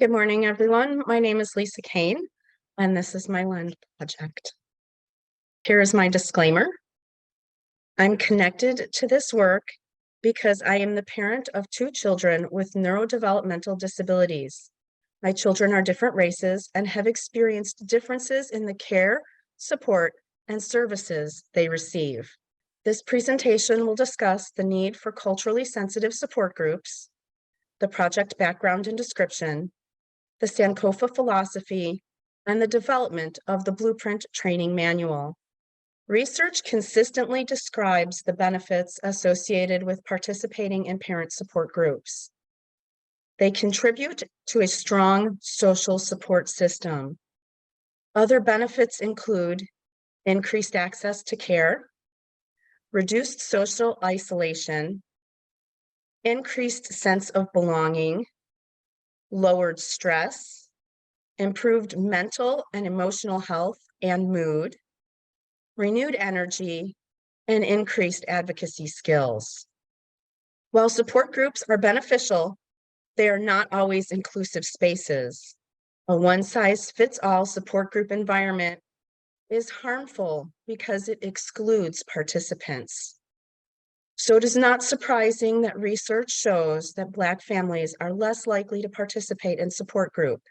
Good morning, everyone. My name is Lisa Kane, and this is my LEND project. Here is my disclaimer. I'm connected to this work because I am the parent of 2 children with neurodevelopmental disabilities. My children are different races and have experienced differences in the care, support, and services they receive. This presentation will discuss the need for culturally sensitive support groups, the project background and description, the Sankofa philosophy, and the development of the Blueprint Training Manual. Research consistently describes the benefits associated with participating in parent support groups. They contribute to a strong social support system. Other benefits include increased access to care, reduced social isolation, increased sense of belonging, lowered stress, improved mental and emotional health and mood, renewed energy, and increased advocacy skills. While support groups are beneficial, they are not always inclusive spaces. A one-size-fits-all support group environment is harmful because it excludes participants. So it is not surprising that research shows that Black families are less likely to participate in support group.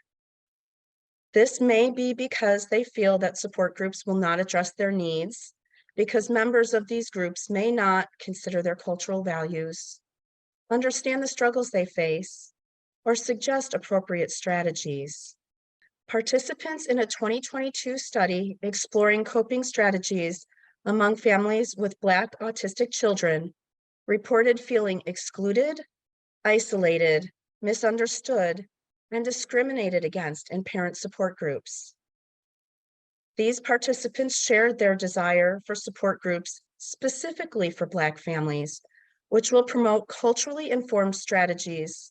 This may be because they feel that support groups will not address their needs, because members of these groups may not consider their cultural values, understand the struggles they face, or suggest appropriate strategies. Participants in a 2022 study exploring coping strategies among families with Black autistic children reported feeling excluded, isolated, misunderstood, and discriminated against in parent support groups. These participants shared their desire for support groups specifically for Black families, which will promote culturally informed strategies,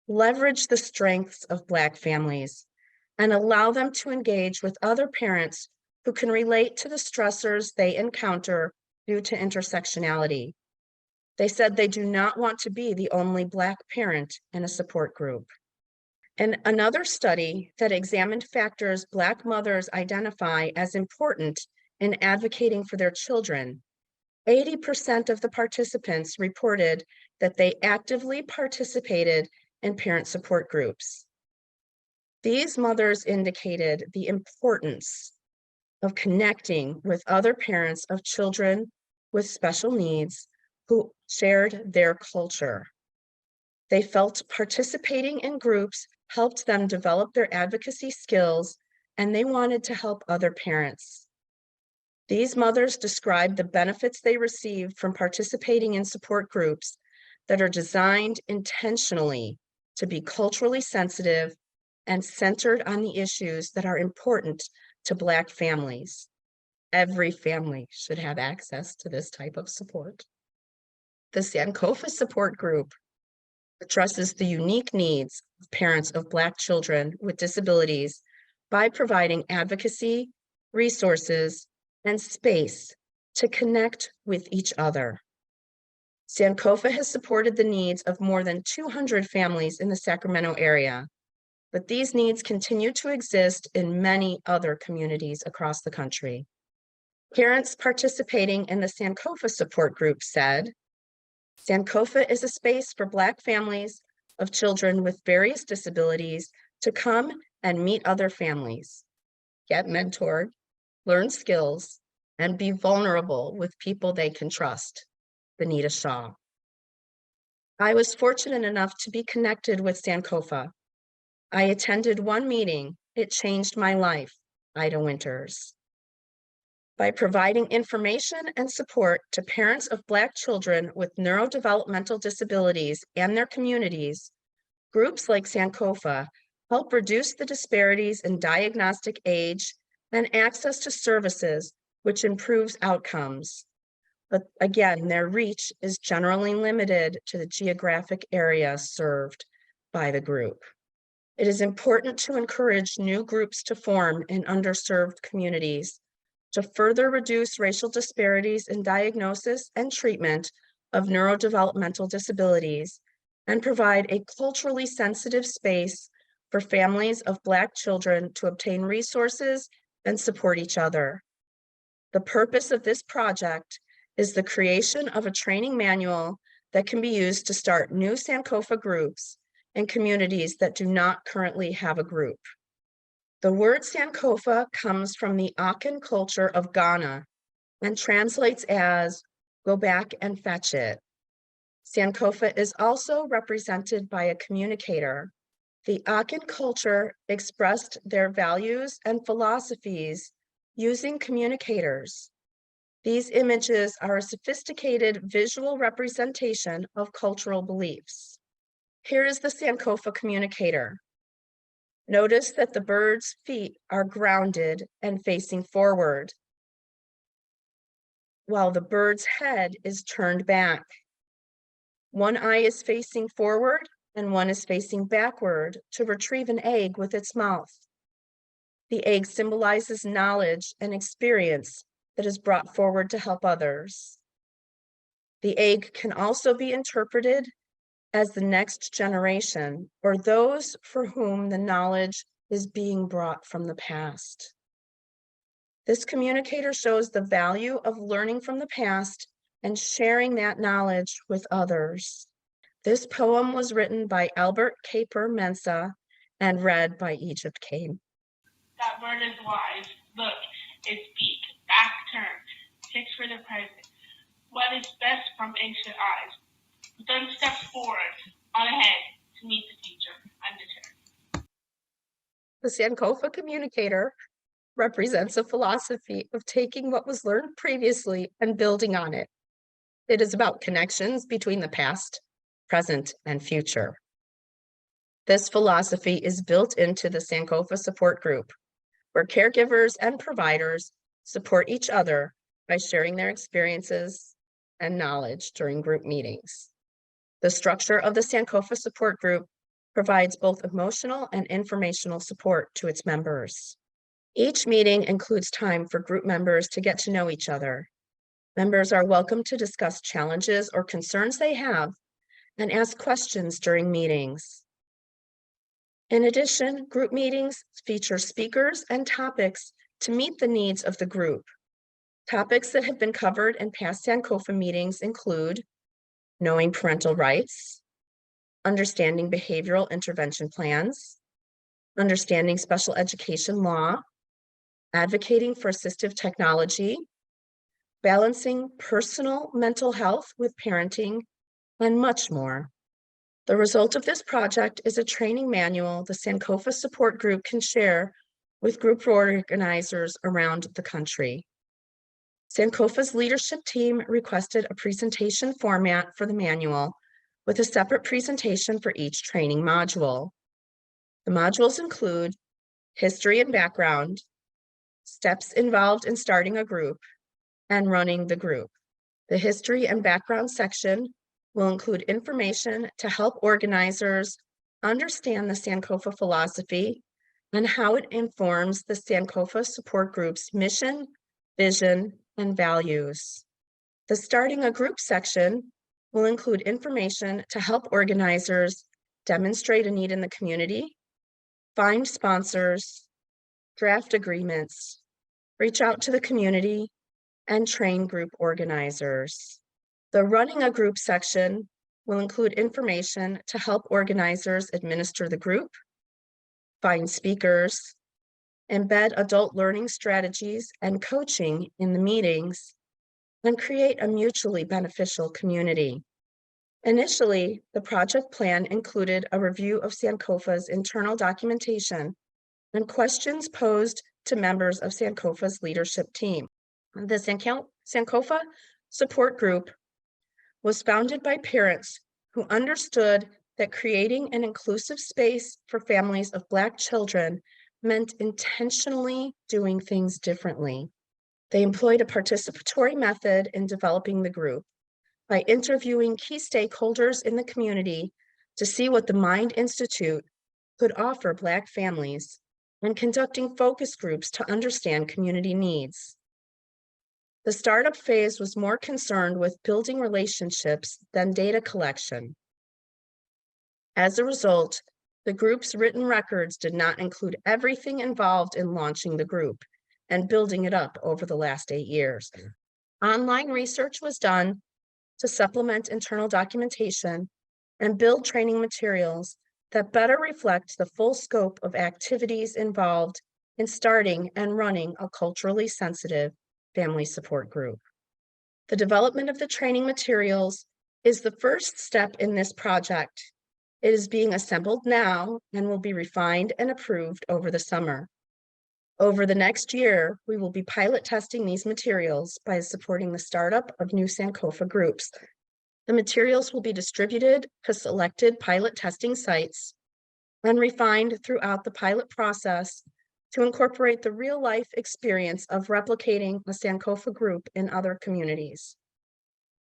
leverage the strengths of Black families, and allow them to engage with other parents who can relate to the stressors they encounter due to intersectionality. They said they do not want to be the only Black parent in a support group. And another study that examined factors Black mothers identify as important in advocating for their children, 80% of the participants reported that they actively participated in parent support groups. These mothers indicated the importance of connecting with other parents of children with special needs who shared their culture. They felt participating in groups helped them develop their advocacy skills, and they wanted to help other parents. These mothers described the benefits they received from participating in support groups that are designed intentionally to be culturally sensitive and centered on the issues that are important to Black families. Every family should have access to this type of support. The Sankofa support group addresses the unique needs of parents of Black children with disabilities by providing advocacy, resources, and space to connect with each other. Sankofa has supported the needs of more than 200 families in the Sacramento area, but these needs continue to exist in many other communities across the country. Parents participating in the Sankofa support group said, Sankofa is a space for Black families of children with various disabilities to come and meet other families, get mentored, learn skills, and be vulnerable with people they can trust. Benita Shaw. I was fortunate enough to be connected with Sankofa. I attended one meeting. It changed my life. Ida Winters. By providing information and support to parents of Black children with neurodevelopmental disabilities and their communities, groups like Sankofa help reduce the disparities in diagnostic age and access to services, which improves outcomes. But again, their reach is generally limited to the geographic area served by the group. It is important to encourage new groups to form in underserved communities to further reduce racial disparities in diagnosis and treatment of neurodevelopmental disabilities and provide a culturally sensitive space for families of Black children to obtain resources and support each other. The purpose of this project is the creation of a training manual that can be used to start new Sankofa groups in communities that do not currently have a group. The word Sankofa comes from the Akan culture of Ghana and translates as "go back and fetch it." Sankofa is also represented by a communicator. The Akan culture expressed their values and philosophies using communicators. These images are a sophisticated visual representation of cultural beliefs. Here is the Sankofa communicator. Notice that the bird's feet are grounded and facing forward, while the bird's head is turned back. One eye is facing forward and one is facing backward to retrieve an egg with its mouth. The egg symbolizes knowledge and experience that is brought forward to help others. The egg can also be interpreted as the next generation or those for whom the knowledge is being brought from the past. This communicator shows the value of learning from the past and sharing that knowledge with others. This poem was written by Albert Caper Mensa and read by Egypt Kane. That bird is wise. Look, its beak, back turned, fixed for the present. What is best from ancient eyes? Then steps forward, on ahead, to meet the future, undeterred. The Sankofa communicator represents a philosophy of taking what was learned previously and building on it. It is about connections between the past, present, and future. This philosophy is built into the Sankofa support group, where caregivers and providers support each other by sharing their experiences and knowledge during group meetings. The structure of the Sankofa support group provides both emotional and informational support to its members. Each meeting includes time for group members to get to know each other. Members are welcome to discuss challenges or concerns they have and ask questions during meetings. In addition, group meetings feature speakers and topics to meet the needs of the group. Topics that have been covered in past Sankofa meetings include knowing parental rights, understanding behavioral intervention plans, understanding special education law, advocating for assistive technology, balancing personal mental health with parenting, and much more. The result of this project is a training manual the Sankofa support group can share with group organizers around the country. Sankofa's leadership team requested a presentation format for the manual with a separate presentation for each training module. The modules include history and background, steps involved in starting a group, and running the group. The history and background section will include information to help organizers understand the Sankofa philosophy and how it informs the Sankofa support group's mission, vision, and values. The starting a group section will include information to help organizers demonstrate a need in the community, find sponsors, draft agreements, reach out to the community, and train group organizers. The running a group section will include information to help organizers administer the group, find speakers, embed adult learning strategies and coaching in the meetings, and create a mutually beneficial community. Initially, the project plan included a review of Sankofa's internal documentation and questions posed to members of Sankofa's leadership team. The Sankofa support group was founded by parents who understood that creating an inclusive space for families of Black children meant intentionally doing things differently. They employed a participatory method in developing the group by interviewing key stakeholders in the community to see what the Mind Institute could offer Black families and conducting focus groups to understand community needs. The startup phase was more concerned with building relationships than data collection. As a result, The group's written records did not include everything involved in launching the group and building it up over the last 8 years. Online research was done to supplement internal documentation and build training materials that better reflect the full scope of activities involved in starting and running a culturally sensitive family support group. The development of the training materials is the first step in this project. It is being assembled now and will be refined and approved over the summer. Over the next year, we will be pilot testing these materials by supporting the startup of new Sankofa groups. The materials will be distributed to selected pilot testing sites and refined throughout the pilot process to incorporate the real-life experience of replicating a Sankofa group in other communities.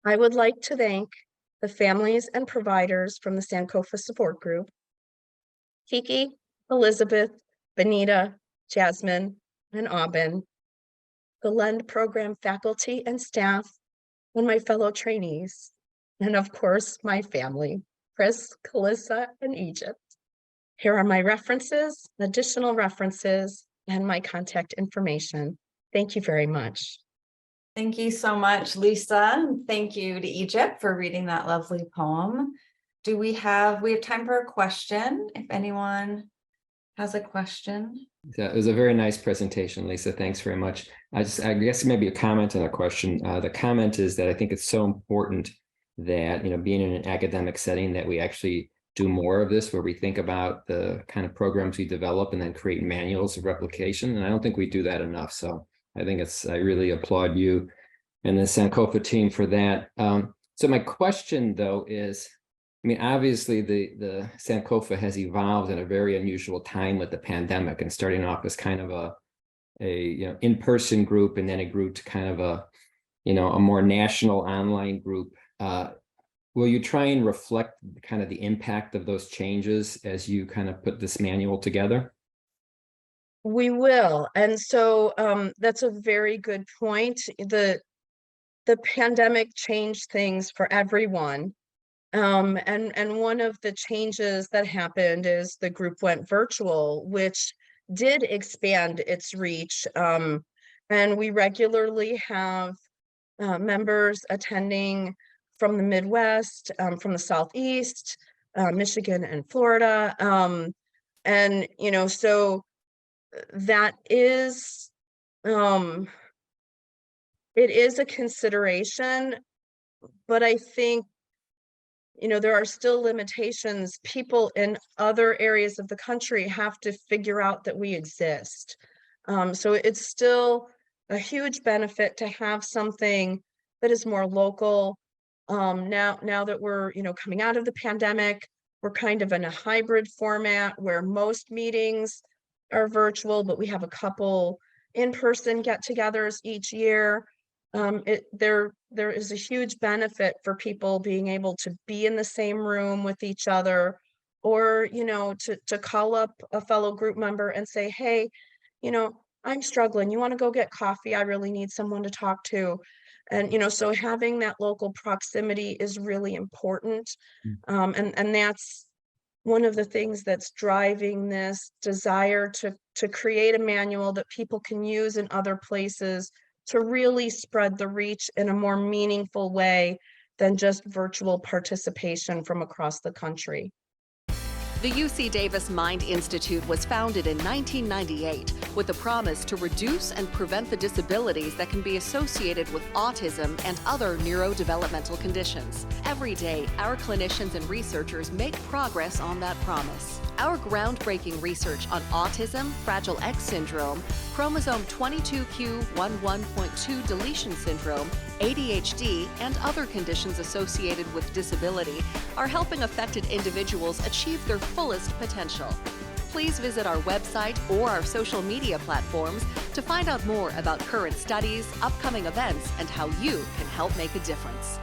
I would like to thank the families and providers from the Sankofa support group, Kiki, Elizabeth, Benita, Jasmine, and Aubin, the LEND program faculty and staff, and my fellow trainees, and of course, my family, Chris, Calissa, and Egypt. Here are my references, additional references, and my contact information. Thank you very much. Thank you so much, Lisa. And thank you to Egypt for reading that lovely poem. We have time for a question, if anyone has a question. Yeah, it was a very nice presentation, Lisa. Thanks very much. I guess maybe a comment and a question. The comment is that I think it's so important that, being in an academic setting, that we actually do more of this, where we think about the kind of programs we develop and then create manuals of replication. And I don't think we do that enough. So I think I really applaud you and the Sankofa team for that. So my question though is, obviously the Sankofa has evolved in a very unusual time with the pandemic, and starting off as kind of a in-person group, and then it grew to kind of a more national online group. Will you try and reflect kind of the impact of those changes as you kind of put this manual together? We will. And so that's a very good point. The pandemic changed things for everyone. And one of the changes that happened is the group went virtual, which did expand its reach. And we regularly have members attending from the Midwest, from the Southeast, Michigan and Florida. And, so that is, it is a consideration, but I think, there are still limitations. People in other areas of the country have to figure out that we exist. So it's still a huge benefit to have something that is more local. Now that we're, coming out of the pandemic, we're kind of in a hybrid format where most meetings are virtual, but we have a couple in-person get-togethers each year. There is a huge benefit for people being able to be in the same room with each other, or, to call up a fellow group member and say, hey, I'm struggling. You want to go get coffee? I really need someone to talk to. And, so having that local proximity is really important. And that's one of the things that's driving this desire to create a manual that people can use in other places to really spread the reach in a more meaningful way than just virtual participation from across the country. The UC Davis Mind Institute was founded in 1998 with the promise to reduce and prevent the disabilities that can be associated with autism and other neurodevelopmental conditions. Every day, our clinicians and researchers make progress on that promise. Our groundbreaking research on autism, Fragile X syndrome, chromosome 22q11.2 deletion syndrome, ADHD, and other conditions associated with disability are helping affected individuals achieve their fullest potential. Please visit our website or our social media platforms to find out more about current studies, upcoming events, and how you can help make a difference.